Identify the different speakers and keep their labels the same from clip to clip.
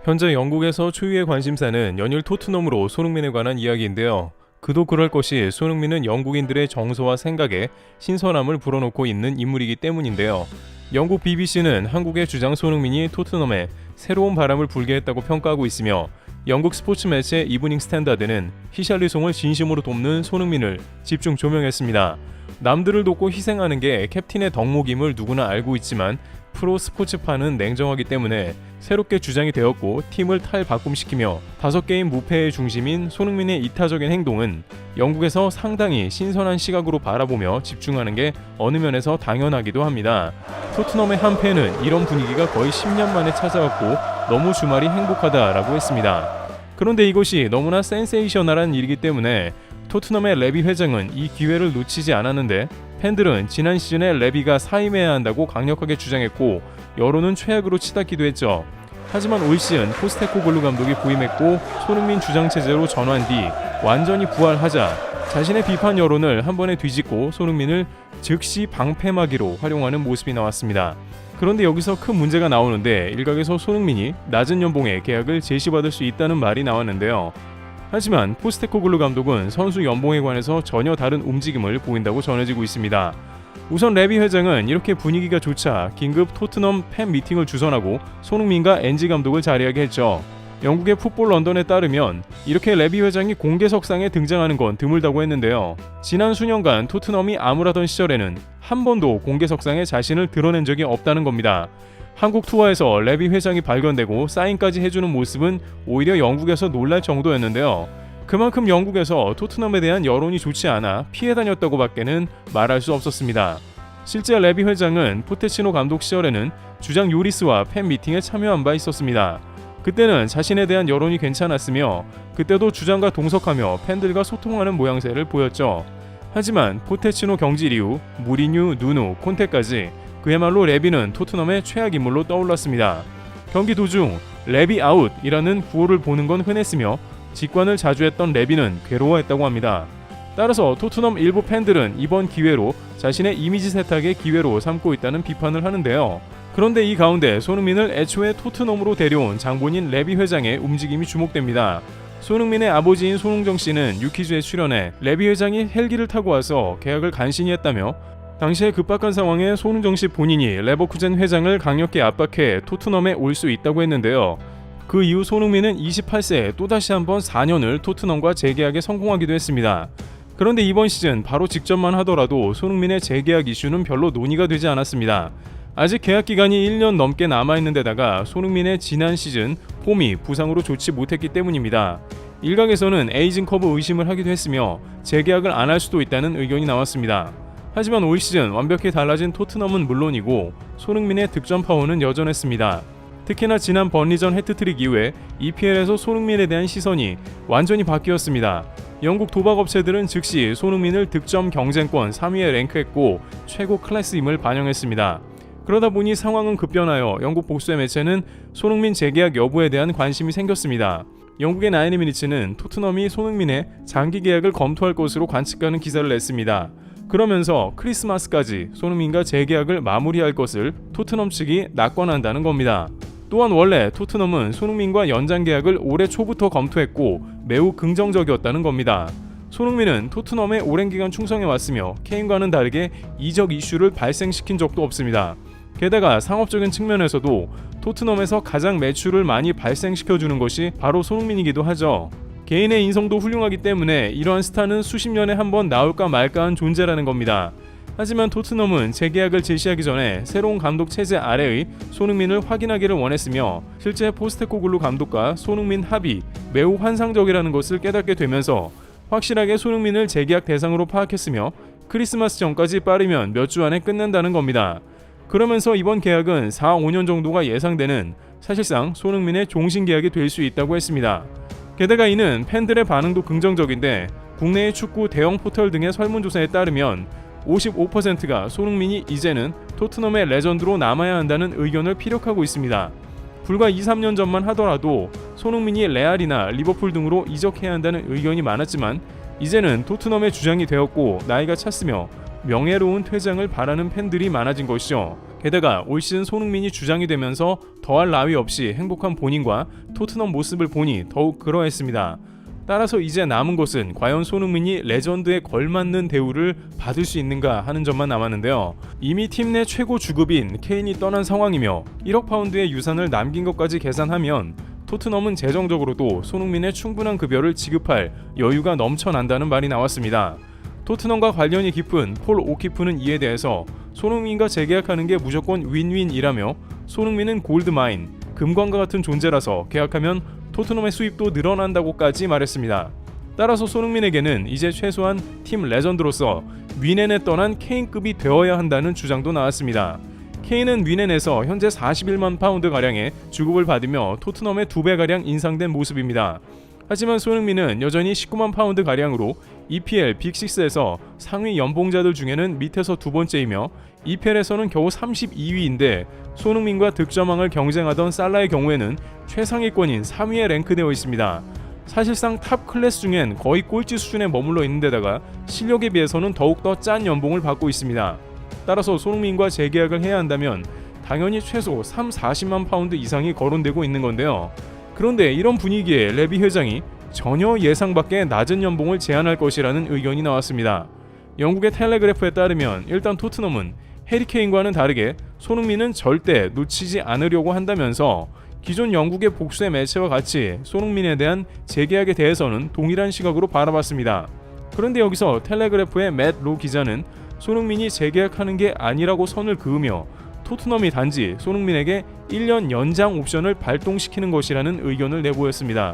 Speaker 1: 현재 영국에서 초유의 관심사는 연일 토트넘으로 손흥민에 관한 이야기인데요. 그도 그럴 것이 손흥민은 영국인들의 정서와 생각에 신선함을 불어넣고 있는 인물이기 때문인데요. 영국 BBC는 한국의 주장 손흥민이 토트넘에 새로운 바람을 불게 했다고 평가하고 있으며 영국 스포츠 매체 이브닝 스탠다드는 히샬리송을 진심으로 돕는 손흥민을 집중 조명했습니다. 남들을 돕고 희생하는 게 캡틴의 덕목임을 누구나 알고 있지만 프로 스포츠파는 냉정하기 때문에 새롭게 주장이 되었고 팀을 탈바꿈시키며 5게임 무패의 중심인 손흥민의 이타적인 행동은 영국에서 상당히 신선한 시각으로 바라보며 집중하는 게 어느 면에서 당연하기도 합니다. 토트넘의 한 팬은 이런 분위기가 거의 10년 만에 찾아왔고 너무 주말이 행복하다라고 했습니다. 그런데 이것이 너무나 센세이셔널한 일이기 때문에 토트넘의 레비 회장은 이 기회를 놓치지 않았는데 팬들은 지난 시즌에 레비가 사임해야 한다고 강력하게 주장했고 여론은 최악으로 치닫기도 했죠. 하지만 올 시즌 포스테코글루 감독이 부임했고 손흥민 주장 체제로 전환 뒤 완전히 부활하자 자신의 비판 여론을 한 번에 뒤집고 손흥민을 즉시 방패막이로 활용하는 모습이 나왔습니다. 그런데 여기서 큰 문제가 나오는데 일각에서 손흥민이 낮은 연봉에 계약을 제시받을 수 있다는 말이 나왔는데요. 하지만 포스테코글루 감독은 선수 연봉에 관해서 전혀 다른 움직임을 보인다고 전해지고 있습니다. 우선 레비 회장은 이렇게 분위기가 좋자 긴급 토트넘 팬 미팅을 주선하고 손흥민과 엔지 감독을 자리하게 했죠. 영국의 풋볼 런던에 따르면 이렇게 레비 회장이 공개석상에 등장하는 건 드물다고 했는데요. 지난 수년간 토트넘이 암울하던 시절에는 한 번도 공개석상에 자신을 드러낸 적이 없다는 겁니다. 한국 투어에서 레비 회장이 발견되고 사인까지 해주는 모습은 오히려 영국에서 놀랄 정도였는데요. 그만큼 영국에서 토트넘에 대한 여론이 좋지 않아 피해 다녔다고 밖에는 말할 수 없었습니다. 실제 레비 회장은 포테치노 감독 시절에는 주장 요리스와 팬 미팅에 참여한 바 있었습니다. 그때는 자신에 대한 여론이 괜찮았으며 그때도 주장과 동석하며 팬들과 소통하는 모양새를 보였죠. 하지만 포테치노 경질 이후 무리뉴, 누누, 콘테까지 그야말로 레비는 토트넘의 최악 인물로 떠올랐습니다. 경기 도중 레비 아웃이라는 구호를 보는 건 흔했으며 직관을 자주 했던 레비는 괴로워했다고 합니다. 따라서 토트넘 일부 팬들은 이번 기회로 자신의 이미지 세탁의 기회로 삼고 있다는 비판을 하는데요. 그런데 이 가운데 손흥민을 애초에 토트넘으로 데려온 장본인 레비 회장의 움직임이 주목됩니다. 손흥민의 아버지인 손흥정 씨는 유퀴즈에 출연해 레비 회장이 헬기를 타고 와서 계약을 간신히 했다며 당시의 급박한 상황에 손흥정 씨 본인이 레버쿠젠 회장을 강력히 압박해 토트넘에 올 수 있다고 했는데요. 그 이후 손흥민은 28세에 또다시 한번 4년을 토트넘과 재계약에 성공하기도 했습니다. 그런데 이번 시즌 바로 직전만 하더라도 손흥민의 재계약 이슈는 별로 논의가 되지 않았습니다. 아직 계약 기간이 1년 넘게 남아있는 데다가 손흥민의 지난 시즌 폼이 부상으로 좋지 못했기 때문입니다. 일각에서는 에이징 커브 의심을 하기도 했으며 재계약을 안 할 수도 있다는 의견이 나왔습니다. 하지만 올 시즌 완벽히 달라진 토트넘은 물론이고 손흥민의 득점 파워는 여전했습니다. 특히나 지난 번리전 해트트릭 이후에 EPL에서 손흥민에 대한 시선이 완전히 바뀌었습니다. 영국 도박업체들은 즉시 손흥민을 득점 경쟁권 3위에 랭크했고 최고 클래스임을 반영했습니다. 그러다 보니 상황은 급변하여 영국 복수의 매체는 손흥민 재계약 여부에 대한 관심이 생겼습니다. 영국의 나인미니츠는 토트넘이 손흥민의 장기 계약을 검토할 것으로 관측하는 기사를 냈습니다. 그러면서 크리스마스까지 손흥민과 재계약을 마무리할 것을 토트넘 측이 낙관한다는 겁니다. 또한 원래 토트넘은 손흥민과 연장 계약을 올해 초부터 검토했고 매우 긍정적이었다는 겁니다. 손흥민은 토트넘에 오랜 기간 충성해왔으며 케인과는 다르게 이적 이슈를 발생시킨 적도 없습니다. 게다가 상업적인 측면에서도 토트넘에서 가장 매출을 많이 발생시켜주는 것이 바로 손흥민이기도 하죠. 개인의 인성도 훌륭하기 때문에 이러한 스타는 수십 년에 한 번 나올까 말까한 존재라는 겁니다. 하지만 토트넘은 재계약을 제시하기 전에 새로운 감독 체제 아래의 손흥민을 확인하기를 원했으며 실제 포스테코글루 감독과 손흥민 합이 매우 환상적이라는 것을 깨닫게 되면서 확실하게 손흥민을 재계약 대상으로 파악했으며 크리스마스 전까지 빠르면 몇 주 안에 끝낸다는 겁니다. 그러면서 이번 계약은 4-5년 정도가 예상되는 사실상 손흥민의 종신 계약이 될 수 있다고 했습니다. 게다가 이는 팬들의 반응도 긍정적인데 국내의 축구 대형 포털 등의 설문조사에 따르면 55%가 손흥민이 이제는 토트넘의 레전드로 남아야 한다는 의견을 피력하고 있습니다. 불과 2-3년 전만 하더라도 손흥민이 레알이나 리버풀 등으로 이적해야 한다는 의견이 많았지만 이제는 토트넘의 주장이 되었고 나이가 찼으며 명예로운 퇴장을 바라는 팬들이 많아진 것이죠. 게다가 올 시즌 손흥민이 주장이 되면서 더할 나위 없이 행복한 본인과 토트넘 모습을 보니 더욱 그러했습니다. 따라서 이제 남은 것은 과연 손흥민이 레전드에 걸맞는 대우를 받을 수 있는가 하는 점만 남았는데요. 이미 팀 내 최고 주급인 케인이 떠난 상황이며 1억 파운드의 유산을 남긴 것까지 계산하면 토트넘은 재정적으로도 손흥민의 충분한 급여를 지급할 여유가 넘쳐난다는 말이 나왔습니다. 토트넘과 관련이 깊은 폴 오키프는 이에 대해서 손흥민과 재계약하는 게 무조건 윈윈이라며 손흥민은 골드마인, 금광과 같은 존재라서 계약하면 토트넘의 수입도 늘어난다고까지 말했습니다. 따라서 손흥민에게는 이제 최소한 팀 레전드로서 윈넨에 떠난 케인급이 되어야 한다는 주장도 나왔습니다. 케인은 윈넨에서 현재 41만 파운드가량의 주급을 받으며 토트넘의 2배가량 인상된 모습입니다. 하지만 손흥민은 여전히 19만 파운드가량으로 EPL 빅6에서 상위 연봉자들 중에는 밑에서 두 번째이며 EPL에서는 겨우 32위인데 손흥민과 득점왕을 경쟁하던 살라의 경우에는 최상위권인 3위에 랭크되어 있습니다. 사실상 탑 클래스 중엔 거의 꼴찌 수준에 머물러 있는 데다가 실력에 비해서는 더욱더 짠 연봉을 받고 있습니다. 따라서 손흥민과 재계약을 해야 한다면 당연히 최소 40만 파운드 이상이 거론되고 있는 건데요. 그런데 이런 분위기에 레비 회장이 전혀 예상 밖의 낮은 연봉을 제안할 것이라는 의견이 나왔습니다. 영국의 텔레그래프에 따르면 일단 토트넘은 해리 케인과는 다르게 손흥민은 절대 놓치지 않으려고 한다면서 기존 영국의 복수의 매체와 같이 손흥민에 대한 재계약에 대해서는 동일한 시각으로 바라봤습니다. 그런데 여기서 텔레그래프의 맷 로 기자는 손흥민이 재계약하는 게 아니라고 선을 그으며 토트넘이 단지 손흥민에게 1년 연장 옵션을 발동시키는 것이라는 의견을 내보였습니다.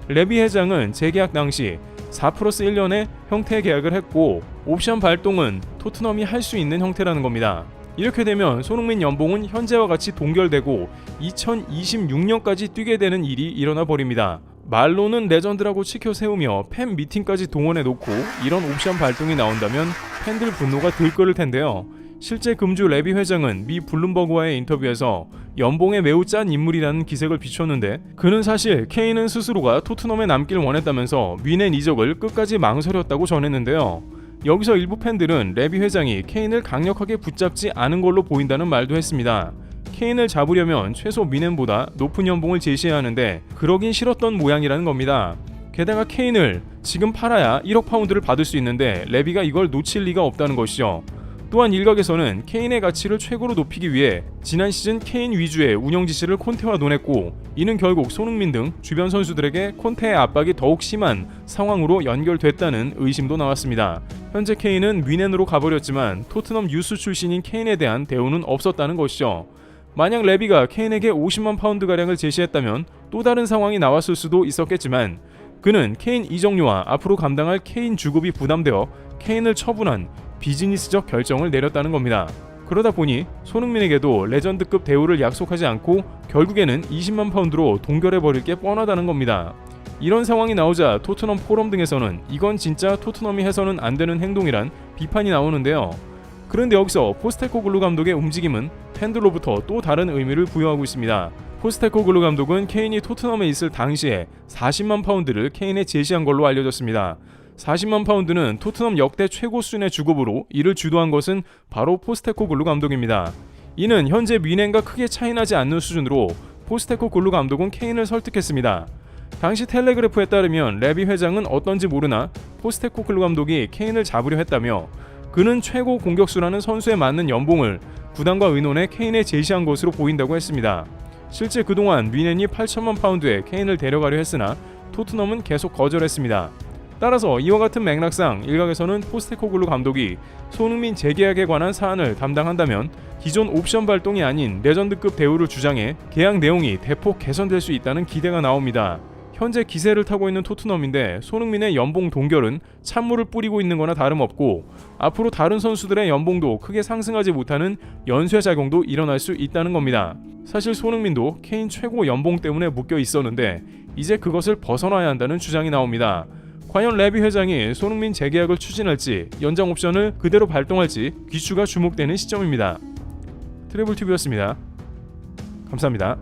Speaker 1: 레비 회장은 재계약 당시 4+1년의 형태의 계약을 했고 옵션 발동은 토트넘이 할 수 있는 형태라는 겁니다. 이렇게 되면 손흥민 연봉은 현재와 같이 동결되고 2026년까지 뛰게 되는 일이 일어나 버립니다. 말로는 레전드라고 치켜 세우며 팬 미팅까지 동원해 놓고 이런 옵션 발동이 나온다면 팬들 분노가 들끓을 텐데요. 실제 금주 레비 회장은 미 블룸버그와의 인터뷰에서 연봉에 매우 짠 인물이라는 기색을 비췄는데 그는 사실 케인은 스스로가 토트넘에 남길 원했다면서 윈넨 이적을 끝까지 망설였다고 전했는데요. 여기서 일부 팬들은 레비 회장이 케인을 강력하게 붙잡지 않은 걸로 보인다는 말도 했습니다. 케인을 잡으려면 최소 윈넨보다 높은 연봉을 제시해야 하는데 그러긴 싫었던 모양이라는 겁니다. 게다가 케인을 지금 팔아야 1억 파운드를 받을 수 있는데 레비가 이걸 놓칠 리가 없다는 것이죠. 또한 일각에서는 케인의 가치를 최고로 높이기 위해 지난 시즌 케인 위주의 운영 지시를 콘테와 논했고 이는 결국 손흥민 등 주변 선수들에게 콘테의 압박이 더욱 심한 상황으로 연결됐다는 의심도 나왔습니다. 현재 케인은 윈넨으로 가버렸지만 토트넘 유스 출신인 케인에 대한 대우는 없었다는 것이죠. 만약 레비가 케인에게 50만 파운드가량을 제시했다면 또 다른 상황이 나왔을 수도 있었겠지만 그는 케인 이적료와 앞으로 감당할 케인 주급이 부담되어 케인을 처분한 비즈니스적 결정을 내렸다는 겁니다. 그러다 보니 손흥민에게도 레전드급 대우를 약속하지 않고 결국에는 20만 파운드로 동결해버릴 게 뻔하다는 겁니다. 이런 상황이 나오자 토트넘 포럼 등에서는 이건 진짜 토트넘이 해서는 안 되는 행동이란 비판이 나오는데요. 그런데 여기서 포스테코글루 감독의 움직임은 팬들로부터 또 다른 의미를 부여하고 있습니다. 포스테코글루 감독은 케인이 토트넘에 있을 당시에 40만 파운드를 케인에 제시한 걸로 알려졌습니다. 40만 파운드는 토트넘 역대 최고 수준의 주급으로 이를 주도한 것은 바로 포스테코글루 감독입니다. 이는 현재 윈넨과 크게 차이나지 않는 수준으로 포스테코글루 감독은 케인을 설득했습니다. 당시 텔레그래프에 따르면 레비 회장은 어떤지 모르나 포스테코글루 감독이 케인을 잡으려 했다며 그는 최고 공격수라는 선수에 맞는 연봉을 구단과 의논해 케인에 제시한 것으로 보인다고 했습니다. 실제 그동안 윈넨이 8천만 파운드에 케인을 데려가려 했으나 토트넘은 계속 거절했습니다. 따라서 이와 같은 맥락상 일각에서는 포스테코글루 감독이 손흥민 재계약에 관한 사안을 담당한다면 기존 옵션 발동이 아닌 레전드급 대우를 주장해 계약 내용이 대폭 개선될 수 있다는 기대가 나옵니다. 현재 기세를 타고 있는 토트넘인데 손흥민의 연봉 동결은 찬물을 뿌리고 있는 거나 다름없고 앞으로 다른 선수들의 연봉도 크게 상승하지 못하는 연쇄작용도 일어날 수 있다는 겁니다. 사실 손흥민도 케인 최고 연봉 때문에 묶여 있었는데 이제 그것을 벗어나야 한다는 주장이 나옵니다. 과연 레비 회장이 손흥민 재계약을 추진할지 연장 옵션을 그대로 발동할지 귀추가 주목되는 시점입니다. 트래블TV였습니다. 감사합니다.